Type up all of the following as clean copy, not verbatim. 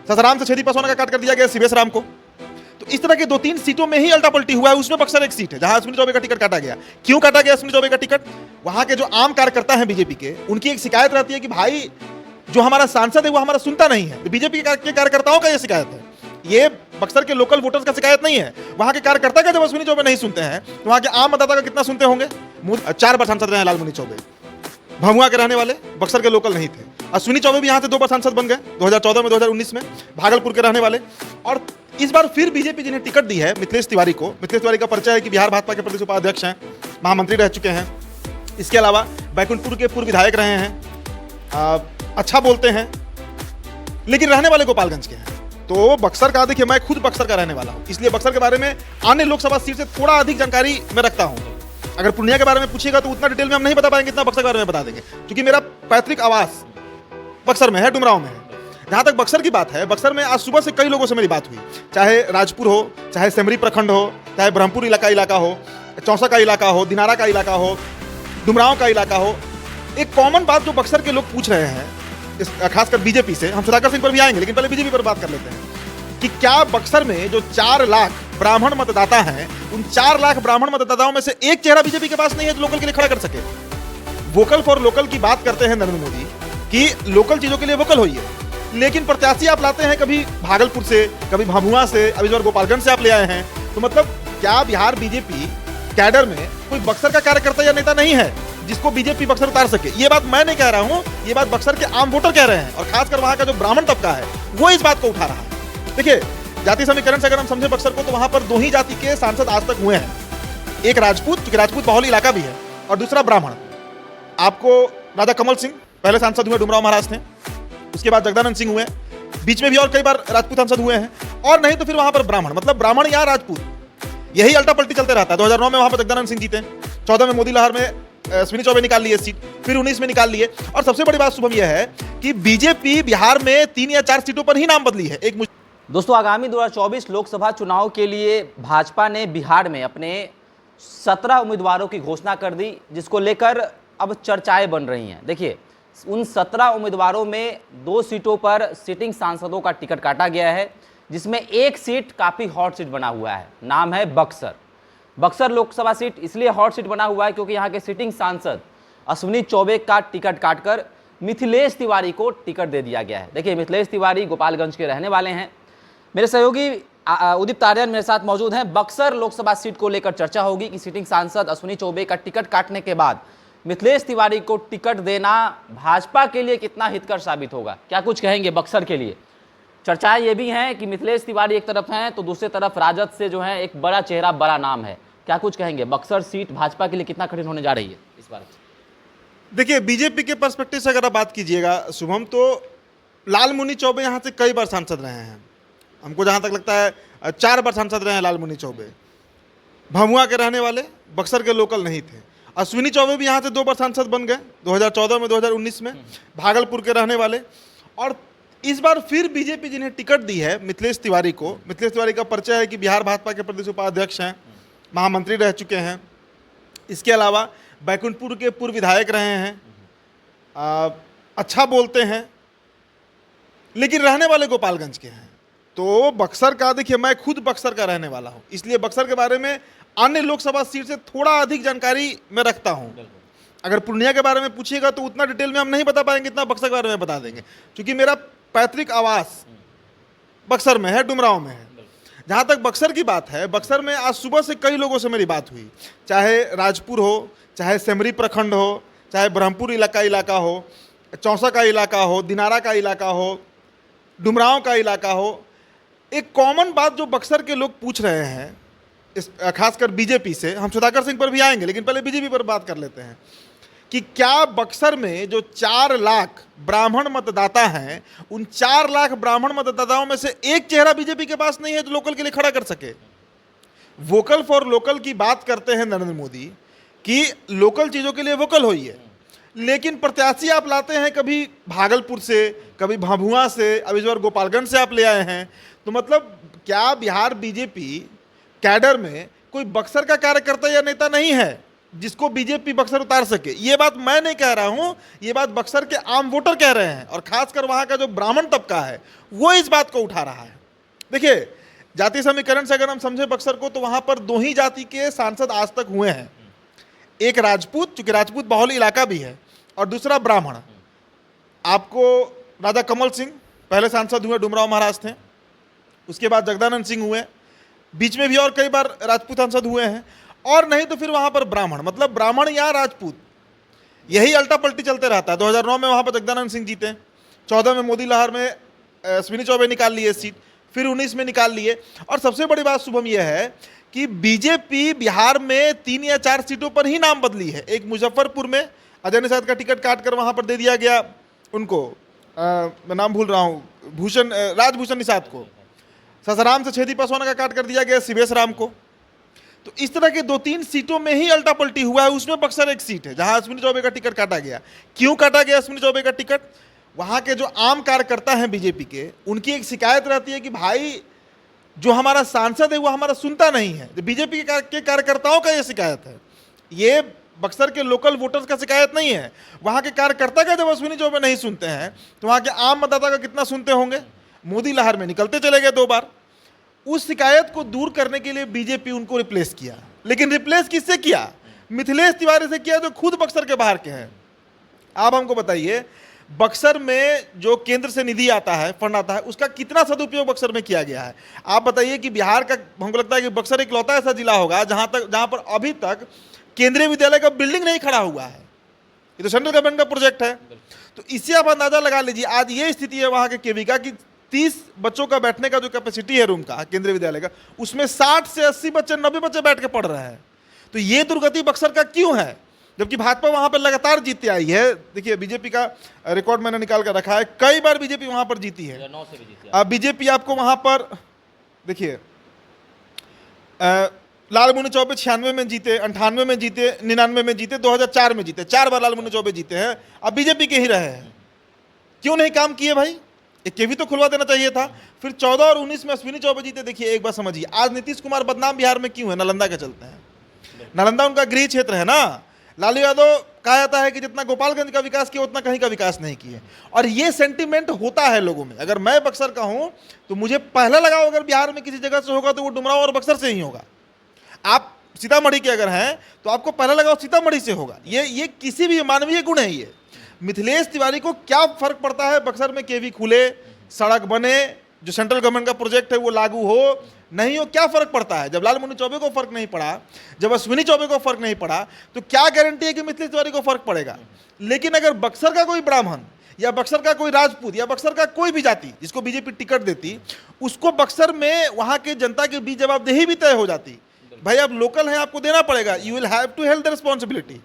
ससाराम से छेदी पासवान का काट कर दिया गया सीवेश राम को। तो इस तरह के 2-3 सीटों में ही अल्टा पलटी हुआ है। उसमें बक्सर एक सीट है जहां अश्विनी चौबे का टिकट काटा गया। क्यों काटा गया अश्विनी चौबे का टिकट? वहां के जो आम कार्यकर्ता हैं बीजेपी के, उनकी एक शिकायत रहती है कि भाई जो हमारा सांसद है वो हमारा सुनता नहीं है। बीजेपी के कार्यकर्ताओं का यह शिकायत है, ये बक्सर के लोकल वोटर्स का शिकायत नहीं है। वहां के कार्यकर्ता का जब अश्विनी चौबे नहीं सुनते हैं तो वहां के आम मतदाता का कितना सुनते होंगे? 4 बार सांसद रहे हैं लालमुनि चौबे, भभुआ के रहने वाले, बक्सर के लोकल नहीं थे। अश्विनी चौबे भी यहां से 2 बार सांसद बन गए, 2014 में, 2019 में, भागलपुर के रहने वाले। और इस बार फिर बीजेपी जिन्हें टिकट दी है मिथिलेश तिवारी को, मिथिलेश तिवारी का परिचय है कि बिहार भाजपा के प्रदेश उपाध्यक्ष हैं, महामंत्री रह चुके हैं, इसके अलावा बैकुंठपुर के पूर्व विधायक रहे हैं, अच्छा बोलते हैं, लेकिन रहने वाले गोपालगंज के हैं। तो बक्सर का, देखिए मैं खुद बक्सर का रहने वाला हूं, इसलिए बक्सर के बारे में अन्य लोकसभा सीट से थोड़ा अधिक जानकारी मैं रखता हूं। अगर पूर्णिया के बारे में पूछिएगा तो उतना डिटेल में हम नहीं बता पाएंगे, इतना बक्सर के बारे में बता देंगे, क्योंकि मेरा पैतृक आवास बक्सर में है, डुमरांव में है। जहां तक बक्सर की बात है, बक्सर में आज सुबह से कई लोगों से मेरी बात हुई, चाहे राजपुर हो, चाहे सेमरी प्रखंड हो, चाहे ब्रह्मपुर इलाका हो, चौसा का इलाका हो, दिनारा का इलाका हो, डुमरांव का इलाका हो। एक कॉमन बात जो बक्सर के लोग पूछ रहे हैं, खासकर बीजेपी से, हम सुधाकर सिंह पर भी आएंगे लेकिन पहले बीजेपी पर बात कर लेते हैं, कि क्या बक्सर में जो 4 लाख ब्राह्मण मतदाता हैं, उन 4 लाख ब्राह्मण मतदाताओं में से एक चेहरा बीजेपी के पास नहीं है जो लोकल के लिए खड़ा कर सके। वोकल फॉर लोकल की बात करते हैं नरेंद्र मोदी कि लोकल चीजों के लिए वोकल होइए, लेकिन प्रत्याशी आप लाते हैं कभी भागलपुर से, कभी भभुआ से, अभी जो गोपालगंज से आप ले आए हैं। तो मतलब क्या बिहार बीजेपी कैडर में कोई बक्सर का कार्यकर्ता या नेता नहीं है जिसको बीजेपी बक्सर उतार सके? ये बात मैं नहीं कह रहा हूं, ये बात बक्सर के आम वोटर कह रहे हैं, और खासकर वहां का जो ब्राह्मण तबका है वो इस बात को उठा रहा है। देखिए, जाति समीकरण से अगर हम समझे बक्सर को, तो वहां पर 2 ही जाति के सांसद आज तक हुए हैं, एक राजपूत, क्योंकि राजपूत बाहुल इलाका भी है, और दूसरा ब्राह्मण। आपको राजा कमल सिंह पहले सांसद हुए, डुमरांव महाराज थे, उसके बाद जगदानंद सिंह हुए, बीच में भी और कई बार राजपूत सांसद हुए हैं, और नहीं तो फिर वहां पर ब्राह्मण, मतलब ब्राह्मण या राजपूत, यही अल्टा पलटी चलते रहता है। 2009 में वहां पर जगदानंद सिंह जीते, 14 में मोदी लहर में अश्विनी चौबे निकाल लिए सीट, फिर 19 में निकाल लिए। और सबसे बड़ी बात शुभम यह है कि बीजेपी बिहार में 3 या 4 सीटों पर ही नाम बदली है। दोस्तों, आगामी 2024 लोकसभा चुनाव के लिए भाजपा ने बिहार में अपने 17 उम्मीदवारों की घोषणा कर दी, जिसको लेकर अब चर्चाएं बन रही हैं। देखिए, उन 17 उम्मीदवारों में 2 सीटों पर सिटिंग सांसदों का टिकट काटा गया है, जिसमें एक सीट काफ़ी हॉट सीट बना हुआ है, नाम है बक्सर। बक्सर लोकसभा सीट इसलिए हॉट सीट बना हुआ है क्योंकि यहाँ के सिटिंग सांसद अश्विनी चौबे का टिकट काटकर मिथिलेश तिवारी को टिकट दे दिया गया है। देखिए, मिथिलेश तिवारी गोपालगंज के रहने वाले हैं। मेरे सहयोगी उदित तारियान मेरे साथ मौजूद हैं। बक्सर लोकसभा सीट को लेकर चर्चा होगी कि सिटिंग सांसद अश्विनी चौबे का टिकट काटने के बाद मिथिलेश तिवारी को टिकट देना भाजपा के लिए कितना हितकर साबित होगा, क्या कुछ कहेंगे बक्सर के लिए? चर्चाएं ये भी हैं कि मिथिलेश तिवारी एक तरफ हैं तो दूसरी तरफ राजद से जो है एक बड़ा चेहरा, बड़ा नाम है, क्या कुछ कहेंगे? बक्सर सीट भाजपा के लिए कितना कठिन होने जा रही है इस बार? देखिए, बीजेपी के पर्सपेक्टिव से अगर आप बात कीजिएगा शुभम, तो लालमुनि चौबे यहाँ से कई बार सांसद रहे हैं। हमको जहाँ तक लगता है 4 बार सांसद रहे हैं लालमुनि चौबे, भभुआ के रहने वाले, बक्सर के लोकल नहीं थे। अश्विनी चौबे भी यहाँ से 2 बार सांसद बन गए, 2014 में, 2019 में, भागलपुर के रहने वाले। और इस बार फिर बीजेपी जिन्हें टिकट दी है मिथिलेश तिवारी को, मिथिलेश तिवारी का परिचय है कि बिहार भाजपा के प्रदेश उपाध्यक्ष हैं, महामंत्री रह चुके हैं, इसके अलावा बैकुंठपुर के पूर्व विधायक रहे हैं, अच्छा बोलते हैं, लेकिन रहने वाले गोपालगंज के हैं। तो बक्सर का, देखिए मैं खुद बक्सर का रहने वाला हूं, इसलिए बक्सर के बारे में अन्य लोकसभा सीट से थोड़ा अधिक जानकारी मैं रखता हूं। अगर पूर्णिया के बारे में पूछिएगा तो उतना डिटेल में हम नहीं बता पाएंगे, इतना बक्सर के बारे में बता देंगे, क्योंकि मेरा पैतृक आवास बक्सर में है, डुमरांव में है। जहां तक बक्सर की बात है, बक्सर में आज सुबह से कई लोगों से मेरी बात हुई, चाहे राजपुर हो, चाहे सेमरी प्रखंड हो, चाहे ब्रह्मपुर इलाका हो, चौसा का इलाका हो, दिनारा का इलाका हो, डुमरांव का इलाका हो। एक कॉमन बात जो बक्सर के लोग पूछ रहे हैं, इस खासकर बीजेपी से, हम सुधाकर सिंह पर भी आएंगे लेकिन पहले बीजेपी पर बात कर लेते हैं, कि क्या बक्सर में जो 4 लाख ब्राह्मण मतदाता हैं, उन 4 लाख ब्राह्मण मतदाताओं में से एक चेहरा बीजेपी के पास नहीं है जो लोकल के लिए खड़ा कर सके। वोकल फॉर लोकल की बात करते हैं नरेंद्र मोदी कि लोकल चीजों के लिए वोकल होइए, लेकिन प्रत्याशी आप लाते हैं कभी भागलपुर से, कभी भभुआ से, अभी जो गोपालगंज से आप ले आए हैं। तो मतलब क्या बिहार बीजेपी कैडर में कोई बक्सर का कार्यकर्ता या नेता नहीं है जिसको बीजेपी बक्सर उतार सके। ये बात मैं नहीं कह रहा हूं, ये बात बक्सर के आम वोटर कह रहे हैं, और खासकर वहां का जो ब्राह्मण तबका है वो इस बात को उठा रहा है। देखिए, जातीय समीकरण से अगर हम समझे बक्सर को, तो वहां पर दो ही जाति के सांसद आज तक हुए हैं, एक राजपूत, चूंकि राजपूत बाहुल इलाका भी है, और दूसरा ब्राह्मण। आपको राजा कमल सिंह पहले सांसद हुए, डुमराव महाराज थे, उसके बाद जगदानंद सिंह हुए, बीच में भी और कई बार राजपूत सांसद हुए हैं, और नहीं तो फिर वहां पर ब्राह्मण, मतलब ब्राह्मण या राजपूत, यही अल्टा पल्टी चलते रहता है। 2009 में वहां पर जगदानंद सिंह जीते, 14 में मोदी लहर में अश्विनी चौबे निकाल लिए सीट, फिर 19 में निकाल लिए। और सबसे बड़ी बात शुभम यह है कि बीजेपी बिहार में 3 या 4 सीटों पर ही नाम बदली है। एक मुजफ्फरपुर में अजय निषाद का टिकट काट कर वहां पर दे दिया गया उनको, मैं नाम भूल रहा हूँ, राजभूषण निषाद को। ससाराम से छेदी पासवान का काट कर दिया गया सीवेश राम को। तो इस तरह के 2-3 सीटों में ही अल्टा पल्टी हुआ है। उसमें बक्सर एक सीट है जहां अश्विनी चौबे का टिकट काटा गया। क्यों काटा गया अश्विनी चौबे का टिकट? वहां के जो आम कार्यकर्ता हैं बीजेपी के, उनकी एक शिकायत रहती है कि भाई जो हमारा सांसद है वो हमारा सुनता नहीं है। बीजेपी के कार्यकर्ताओं का ये शिकायत है, ये बक्सर के लोकल वोटर्स का शिकायत नहीं है। वहां के कार्यकर्ता का जब अश्विनी चौबे नहीं सुनते हैं तो वहां के आम मतदाता का कितना सुनते होंगे? मोदी लहर में निकलते चले गए 2 बार। उस शिकायत को दूर करने के लिए बीजेपी उनको रिप्लेस किया, लेकिन रिप्लेस किससे किया? मिथिलेश तिवारी से किया, जो खुद बक्सर के बाहर के हैं। आप हमको बताइए, बक्सर में जो केंद्र से निधि आता है, फंड आता है, उसका कितना सदुपयोग बक्सर में किया गया है? आप बताइए कि बिहार का, हमको लगता है कि बक्सर इकलौता ऐसा जिला होगा जहां पर अभी तक केंद्रीय विद्यालय का बिल्डिंग नहीं खड़ा हुआ है। ये तो सेंट्रल गवर्नमेंट का प्रोजेक्ट है। तो इससे आप अंदाजा लगा लीजिए, आज ये स्थिति है वहां के केवी का कि 30 बच्चों का बैठने का जो कैपेसिटी है रूम का केंद्रीय विद्यालय का, उसमें 60 से 80 बच्चे, 90 बच्चे बैठ के पढ़ रहे हैं। तो ये दुर्गति बक्सर का क्यों है, जबकि भाजपा वहां पर लगातार जीतती आई है? देखिए, बीजेपी का रिकॉर्ड मैंने निकाल कर रखा है, कई बार बीजेपी वहां पर जीती है। अब बीजेपी आपको वहां पर देखिए, लालमुनि चौबे 96 में जीते, 98 में जीते, 99 में जीते, 2004 में जीते, 4 बार लालमुनि चौबे जीते हैं। अब बीजेपी के ही रहे हैं। क्यों नहीं काम किए भाई? एक केवी तो खुलवा देना चाहिए था। फिर 14 और 19 में अश्विनी चौबे जीते। देखिए, एक बात समझिए, आज नीतीश कुमार बदनाम बिहार में क्यों है? नालंदा के चलते हैं। नालंदा उनका गृह क्षेत्र है ना। लालू यादव कहा जाता है कि जितना गोपालगंज का विकास किया उतना कहीं का विकास नहीं किए, और ये सेंटिमेंट होता है लोगों में। अगर मैं बक्सर का हूं तो मुझे पहला लगा, अगर बिहार में किसी जगह से होगा तो वो डुमराव और बक्सर से ही होगा। आप सीतामढ़ी के अगर हैं तो आपको पहला लगाव सीतामढ़ी से होगा। ये किसी भी मानवीय गुण है। ये मिथिलेश तिवारी को क्या फर्क पड़ता है बक्सर में केवी खुले, सड़क बने, जो सेंट्रल गवर्नमेंट का प्रोजेक्ट है वो लागू हो नहीं हो, क्या फर्क पड़ता है? जब लालमुनि चौबे को फर्क नहीं पड़ा, जब अश्विनी चौबे को फर्क नहीं पड़ा, तो क्या गारंटी है कि मिथिलेश तिवारी को फर्क पड़ेगा? लेकिन अगर बक्सर का कोई ब्राह्मण या बक्सर का कोई राजपूत या बक्सर का कोई भी जाति जिसको बीजेपी टिकट देती, उसको बक्सर में वहां के जनता के बीच जवाबदेही भी तय हो जाती। भाई आप लोकल हैं, आपको देना पड़ेगा, you will have to held the responsibility.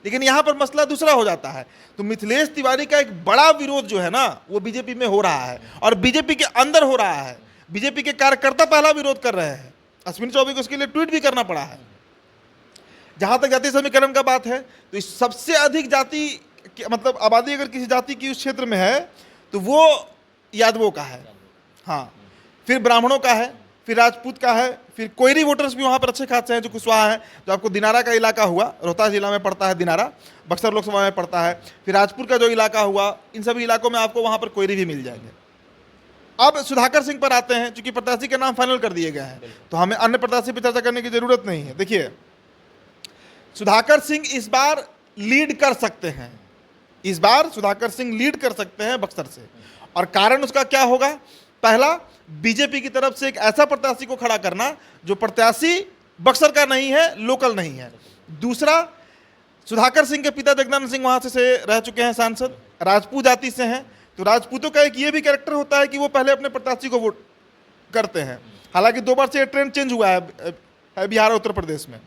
लेकिन यहां पर मसला दूसरा हो जाता है। तो मिथिलेश तिवारी का एक बड़ा विरोध जो है ना, वो बीजेपी में हो रहा है, और बीजेपी के अंदर हो रहा है। बीजेपी के कार्यकर्ता पहला विरोध कर रहे हैं। अश्विनी चौबे को उसके लिए ट्वीट भी करना पड़ा है। जहां तक जातीय समीकरण का बात है, तो सबसे अधिक जाति, मतलब आबादी अगर किसी जाति की उस क्षेत्र में है तो वो यादवों का है, हाँ, फिर ब्राह्मणों का है, फिर राजपूत का है, फिर कोयरी वोटर्स भी वहाँ पर अच्छे खासे हैं, जो कुशवाहा है, जो आपको दिनारा का इलाका हुआ, रोहतास जिला में पड़ता है दिनारा, बक्सर लोकसभा में पड़ता है, फिर राजपुर का जो इलाका हुआ, इन सभी इलाकों में आपको वहाँ पर कोयरी भी मिल जाएंगे। अब सुधाकर सिंह पर आते हैं। चूंकि प्रत्याशी के नाम फाइनल कर दिए गए हैं तो हमें अन्य प्रत्याशी पर चर्चा करने की जरूरत नहीं है। देखिए, सुधाकर सिंह इस बार लीड कर सकते हैं, इस बार सुधाकर सिंह लीड कर सकते हैं बक्सर से, और कारण उसका क्या होगा? पहला, बीजेपी की तरफ से एक ऐसा प्रत्याशी को खड़ा करना जो प्रत्याशी बक्सर का नहीं है, लोकल नहीं है। दूसरा, सुधाकर सिंह के पिता जगदानंद सिंह वहां से रह चुके हैं सांसद, राजपूत जाति से हैं, तो राजपूतों का एक ये भी कैरेक्टर होता है कि वो पहले अपने प्रत्याशी को वोट करते हैं। हालांकि 2 बार से ये ट्रेंड चेंज हुआ है बिहार और उत्तर प्रदेश में।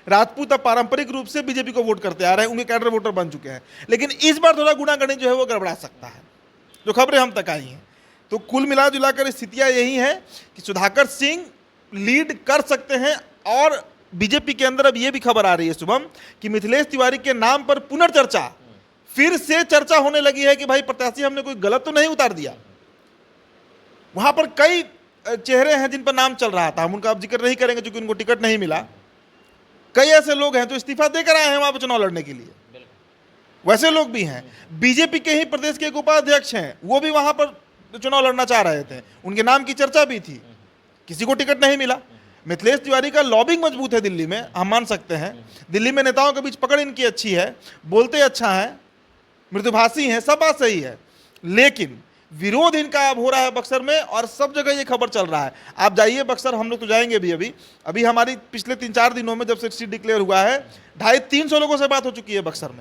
राजपूत अब पारंपरिक रूप से बीजेपी को वोट करते आ रहे हैं, उनके कैडर वोटर बन चुके हैं, लेकिन इस बार थोड़ा गुणागणित जो है वो गड़बड़ा सकता है, जो खबरें हम तक आई हैं। तो कुल मिला जुलाकर स्थितियां यही हैं कि सुधाकर सिंह लीड कर सकते हैं, और बीजेपी के अंदर अब ये भी खबर आ रही है शुभम कि मिथिलेश तिवारी के नाम पर पुनर्चर्चा, फिर से चर्चा होने लगी है कि भाई प्रत्याशी हमने कोई गलत तो नहीं उतार दिया। वहां पर कई चेहरे हैं जिन पर नाम चल रहा था, हम उनका अब जिक्र नहीं करेंगे क्योंकि उनको टिकट नहीं मिला। कई ऐसे लोग हैं जो इस्तीफा देकर आए हैं वहां पर चुनाव लड़ने के लिए, वैसे लोग भी हैं। बीजेपी के ही प्रदेश के एक उपाध्यक्ष हैं, वो भी वहां पर चुनाव लड़ना चाह रहे थे, उनके नाम की चर्चा भी थी, किसी को टिकट नहीं मिला। मिथिलेश तिवारी का लॉबिंग मजबूत है दिल्ली में, हम मान सकते हैं। दिल्ली में नेताओं के बीच पकड़ इनकी अच्छी है, बोलते अच्छा है, मृदुभाषी हैं, सब बात सही है, लेकिन विरोध इनका अब हो रहा है बक्सर में और सब जगह ये खबर चल रहा है। आप जाइए बक्सर, हम लोग तो जाएंगे भी अभी हमारी पिछले 3-4 दिनों में जब से सीट डिक्लेयर हुआ है 250-300 लोगों से बात हो चुकी है बक्सर में।